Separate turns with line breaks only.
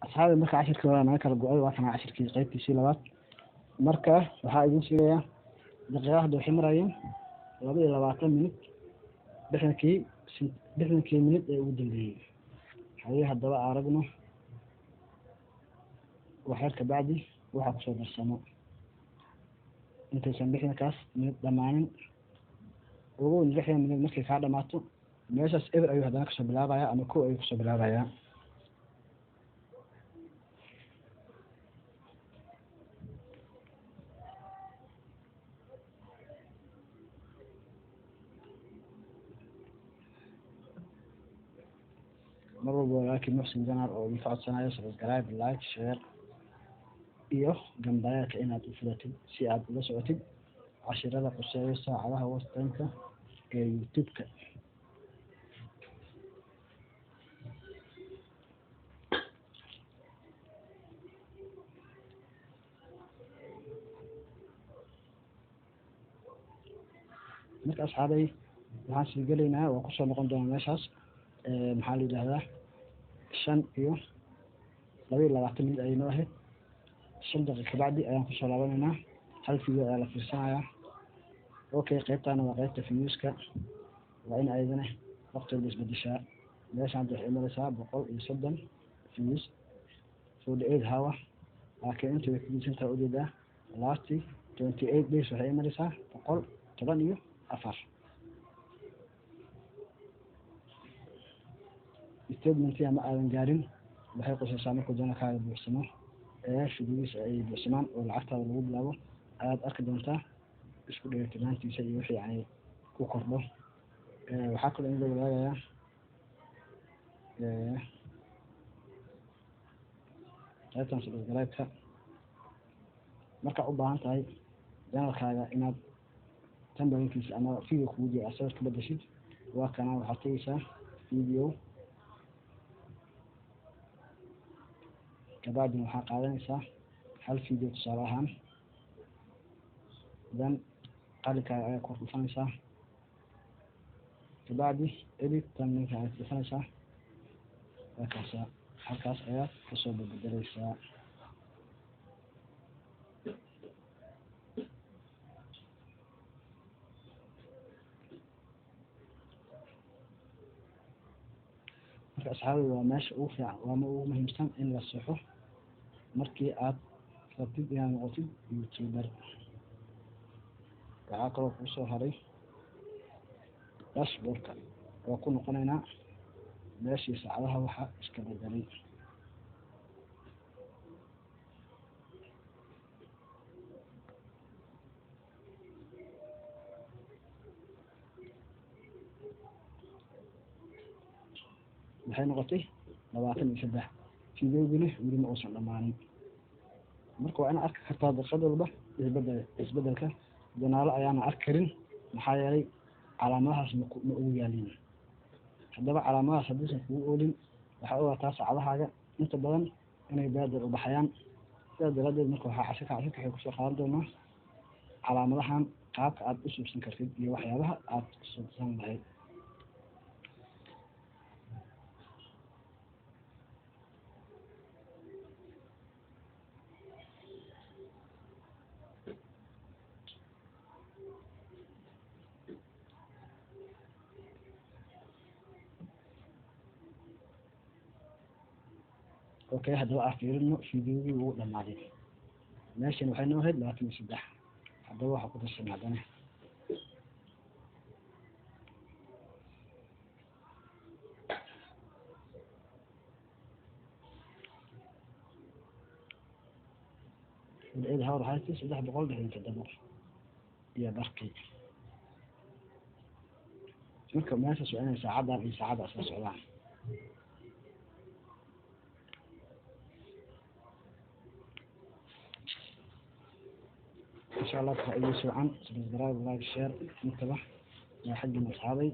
أصحابي مركز 10 كيلو أنا كلا جوعي وأنا 10 كيلو قيبتي سيلوات مركز وحاجة سيليا دقيقة دوحي مرايين لبي 20 minute بحنكي minute ودلي حقيقة هالدواء عرقنا وحركة بعدي وحق صوب السماء انت سنبحنا كاس من دمانين وقول نجحنا من المركز هذا ماتو ميساس إبر أيها هذا نكسب بلاغايا أما كو أيها كسب بلاغايا مرة ولكن محسن جنر أو يفعل سنة يصل القرايب اللايك شير إيوه جنبايك إنها تفلتي سياد لسعتي عشرة قصيرة ساعة لها وسطنك يوتيوبك مثل أصحابي waxaan sii gelaynaa waa kusoo noqon doonaa meeshaas maxaa la yidhaahdaa 5 iyo 22 minute ayay noo ahayd 5 daqiiqo kabacdi ayaan kusoo laabanaynaa hal video ayaa la fiirsanayaa okay qaybtaana waa qaybta fiyuuska waa in ayadana waqtigeeda isbedeshaa meeshaan waxay imanaysaa 130 fiyuus 48 hour laakiin inta way kudiisantaa ujeedaa last 28 days waxay imanaysaa 114 statement ama aadan gaarin waxay qosaysaa markuu janakaaga buuxsamo fidigiisa ay buuxsamaan oo lacagtaada lagu bilaabo ayaad arki doontaa isku dheelitirnaantiisa iyo wixii yani ku kordho waxaa kaloo in la wadaagayaa qaybtan subscribe-ka markaa u baahan tahay janalkaaga inaad tambarinkiisa ama video kugu jiro asaga ka bedeshid waa kana waxaad tegaysaa video kabacdina waxaa qaadanaysaa hal video tusaale ahaan dan qalikaaga ayaa kor dhufanaysaa kabacdi edit tan ninka aad dhufanaysaa markaasa halkaas ayaa kasoo bedbedelaysaa marka asxaabi waa meesha ugu fiican waama ugu muhiimsan in la saxo markii aad rabtid inaad noqotid youtuber waxaa kaloo kuu soo haray dashboardka waa ku noqonaynaa meeshii saacadaha waxa iska bedelay waxay noqotay 23 fideogina weli ma uusan dhamaanin marka waa inaad arki kartaa daqiiqad walba isbedelka janaalo ayaana arki karin maxaa yeelay calaamadahaas ma ugu yaalin haddaba calaamadahaas haddiisan kugu oolin waxaa ogaataa saacadahaaga inta badan inay baadar u baxayaan sidaas daraadeed marka waxaa casharka kusoo qaadan doonaa calaamadahan qaabka aad u suubsan kartid iyo waxyaabaha aad suubsan lahayd اوكي هذا أخيرا فيديو ودمادي ماشي وحنا هاد لكن يسبح هذا واحد قد السنة هذا العيد هاور هايتي سبح بقول ده يتدمر يا بركي مركب ماشي سؤالين ساعدها في ساعدها أساس عوام إن شاء الله تحيي سوعا سبسكرايب ولايك شير انتبه يا حق من أصحابي